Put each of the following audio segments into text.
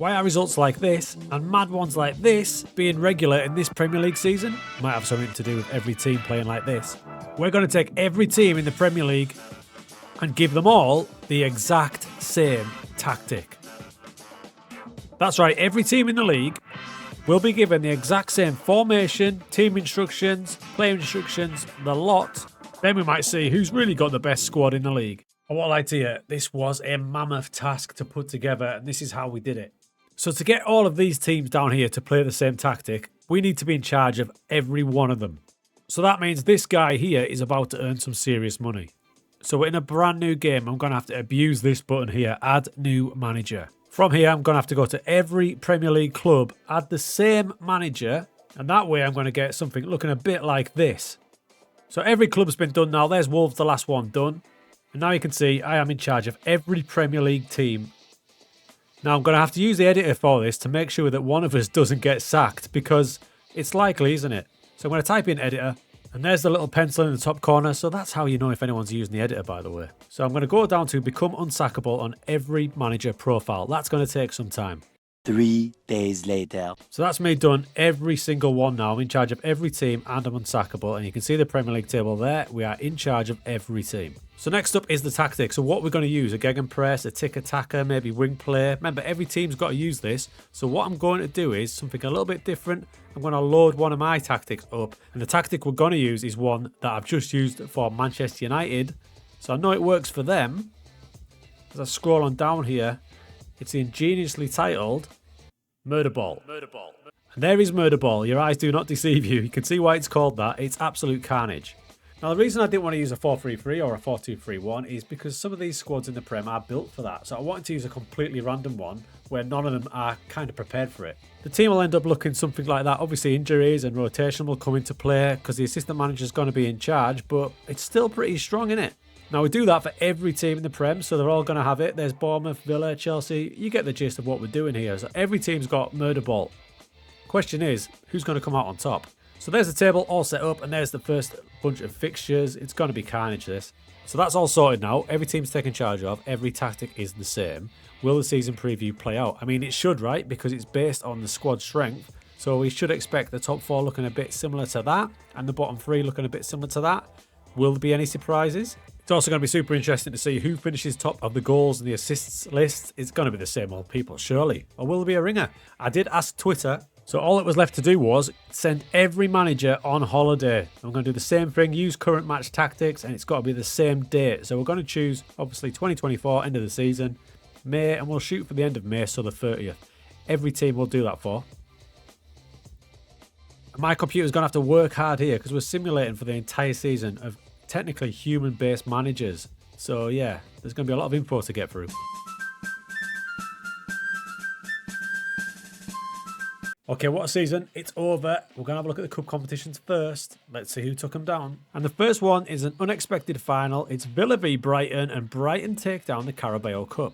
Why are results like this and mad ones like this being regular in this Premier League season? Might have something to do with every team playing like this. We're going to take every team in the Premier League and give them all the exact same tactic. That's right, every team in the league will be given the exact same formation, team instructions, player instructions, the lot. Then we might see who's really got the best squad in the league. I won't lie to you, this was a mammoth task to put together, and this is how we did it. So to get all of these teams down here to play the same tactic, we need to be in charge of every one of them. So that means this guy here is about to earn some serious money. So in a brand new game, I'm going to have to abuse this button here, add new manager. From here, I'm going to have to go to every Premier League club, add the same manager, and that way I'm going to get something looking a bit like this. So every club's been done now. There's Wolves, the last one done. And now you can see I am in charge of every Premier League team. Now I'm going to have to use the editor for this to make sure that one of us doesn't get sacked, because it's likely, isn't it? So I'm going to type in editor, and there's the little pencil in the top corner. So that's how you know if anyone's using the editor, by the way. So I'm going to go down to become unsackable on every manager profile. That's going to take some time. 3 days later. So that's me done every single one now. I'm in charge of every team and I'm unsackable. And you can see the Premier League table there. We are in charge of every team. So next up is the tactic. So what we're going to use, a gegenpress, a tick attacker, maybe wing play. Remember, every team's got to use this. So what I'm going to do is something a little bit different. I'm going to load one of my tactics up. And the tactic we're going to use is one that I've just used for Manchester United. So I know it works for them. As I scroll on down here, it's ingeniously titled Murderball. And there is Murderball. Your eyes do not deceive you. You can see why it's called that. It's absolute carnage. Now, the reason I didn't want to use a 4-3-3 or a 4-2-3-1 is because some of these squads in the Prem are built for that. So I wanted to use a completely random one where none of them are kind of prepared for it. The team will end up looking something like that. Obviously, injuries and rotation will come into play because the assistant manager is going to be in charge, but it's still pretty strong, isn't it? Now, we do that for every team in the Prem, so they're all going to have it. There's Bournemouth, Villa, Chelsea. You get the gist of what we're doing here. So every team's got Murderball. Question is, who's going to come out on top? So there's the table all set up, and there's the first bunch of fixtures. It's going to be carnage, this. So that's all sorted now. Every team's taken charge of. Every tactic is the same. Will the season preview play out? I mean, it should, right? Because it's based on the squad strength. So we should expect the top 4 looking a bit similar to that, and the bottom 3 looking a bit similar to that. Will there be any surprises? It's also going to be super interesting to see who finishes top of the goals and the assists list. It's going to be the same old people, surely. Or will there be a ringer? I did ask Twitter, so all it was left to do was send every manager on holiday. I'm going to do the same thing, use current match tactics, and it's got to be the same date. So we're going to choose, obviously, 2024, end of the season, May, and we'll shoot for the end of May, so the 30th. Every team will do that for. My computer's going to have to work hard here because we're simulating for the entire season of technically human-based managers. So yeah, there's going to be a lot of info to get through. Okay, what a season. It's over. We're going to have a look at the cup competitions first. Let's see who took them down. And the first one is an unexpected final. It's Villa v Brighton, and Brighton take down the Carabao Cup.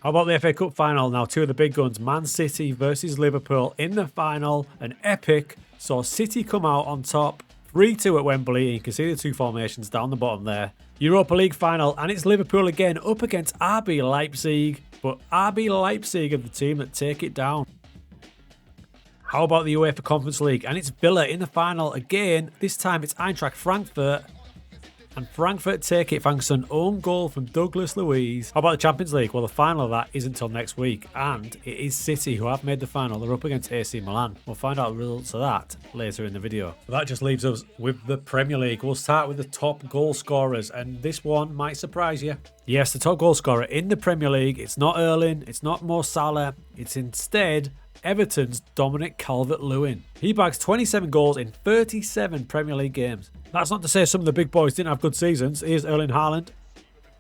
How about the FA Cup final? Now, two of the big guns, Man City versus Liverpool in the final. An epic. Saw City come out on top. 3-2 at Wembley, and you can see the two formations down the bottom there. Europa League final, and it's Liverpool again up against RB Leipzig. But RB Leipzig are the team that take it down. How about the UEFA Conference League? And it's Villa in the final again. This time it's Eintracht Frankfurt. And Frankfurt take it thanks to an own goal from Douglas Luiz. How about the Champions League? Well, the final of that isn't until next week. And it is City who have made the final. They're up against AC Milan. We'll find out the results of that later in the video. So that just leaves us with the Premier League. We'll start with the top goal scorers. And this one might surprise you. Yes, the top goal scorer in the Premier League. It's not Erling. It's not Mo Salah. It's instead Everton's Dominic Calvert-Lewin. He bags 27 goals in 37 Premier League games. That's not to say some of the big boys didn't have good seasons. Here's Erling Haaland.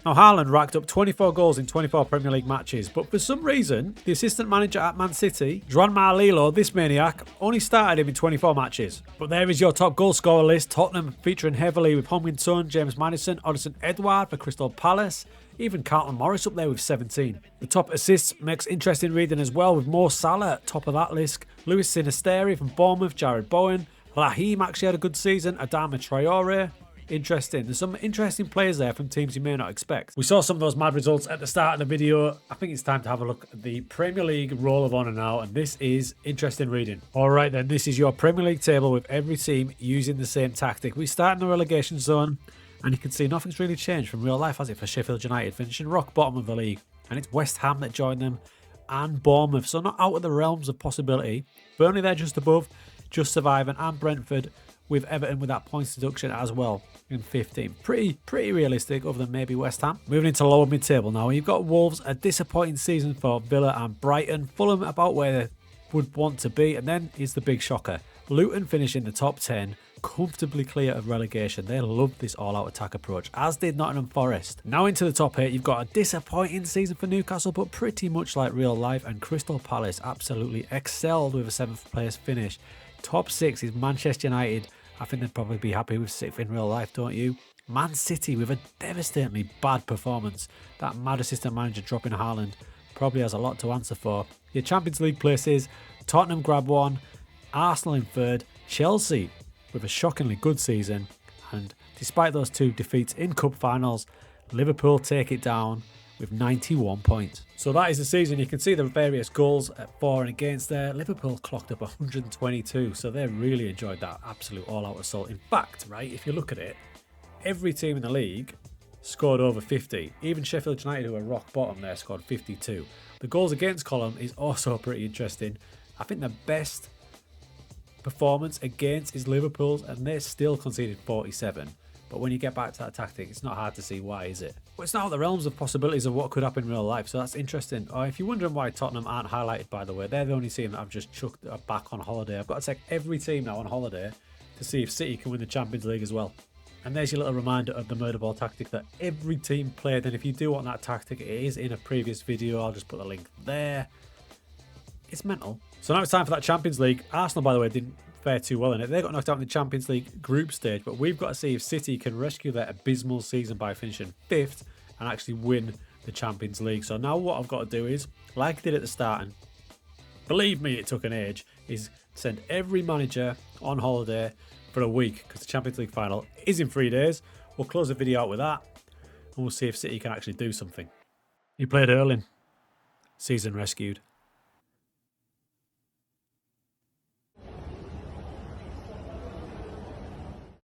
Now, Haaland racked up 24 goals in 24 Premier League matches, but for some reason, the assistant manager at Man City, Joan Marlilo, this maniac, only started him in 24 matches. But there is your top goal scorer list. Tottenham featuring heavily with Heung-min Son, James Maddison, Odsonne Edouard for Crystal Palace. Even Carlton Morris up there with 17. The top assists makes interesting reading as well, with Mo Salah at top of that list. Luis Sinisteri from Bournemouth, Jared Bowen. Raheem actually had a good season. Adama Traore. interesting. There's some interesting players there from teams you may not expect. We saw some of those mad results at the start of the video. I think it's time to have a look at the Premier League Roll of Honour now, and this is interesting reading. All right then, this is your Premier League table with every team using the same tactic. We start in the relegation zone, and you can see nothing's really changed from real life, has it, for Sheffield United, finishing rock bottom of the league. And it's West Ham that joined them, and Bournemouth, so not out of the realms of possibility. Burnley there just above, just surviving, and Brentford with Everton with that points deduction as well in 15. Pretty realistic, other than maybe West Ham. Moving into lower mid-table now, you've got Wolves, a disappointing season for Villa and Brighton. Fulham about where they would want to be, and then is the big shocker. Luton finishing the top 10, comfortably clear of relegation. They loved this all-out attack approach, as did Nottingham Forest. Now into the top 8, you've got a disappointing season for Newcastle, but pretty much like real life, and Crystal Palace absolutely excelled with a 7th place finish. Top 6 is Manchester United. I think they'd probably be happy with 6th in real life, don't you? Man City with a devastatingly bad performance. That mad assistant manager dropping Haaland probably has a lot to answer for. Your Champions League places, Tottenham grab 1, Arsenal in 3rd, Chelsea with a shockingly good season, and despite those 2 defeats in cup finals, Liverpool take it down with 91 points. So that is the season. You can see the various goals at for and against there. Liverpool clocked up 122, so they really enjoyed that absolute all-out assault. In fact, right, if you look at it, every team in the league scored over 50. Even Sheffield United, who are rock bottom there, scored 52. The goals against column is also pretty interesting. I think the best performance against is Liverpool's, and they still conceded 47. But when you get back to that tactic, it's not hard to see why, is it? But it's not out of the realms of possibilities of what could happen in real life, so that's interesting. If you're wondering why Tottenham aren't highlighted, by the way, they're the only team that I've just chucked back on holiday. I've got to take every team now on holiday to see if City can win the Champions League as well. And there's your little reminder of the Murderball tactic that every team played. And if you do want that tactic, it is in a previous video. I'll just put the link there. It's mental. So now it's time for that Champions League. Arsenal, by the way, didn't fare too well in it. They got knocked out in the Champions League group stage, but we've got to see if City can rescue their abysmal season by finishing 5th and actually win the Champions League. So now what I've got to do is, like I did at the start, and believe me, it took an age, is send every manager on holiday for a week, because the Champions League final is in 3 days. We'll close the video out with that, and we'll see if City can actually do something. He played Erling. Season rescued.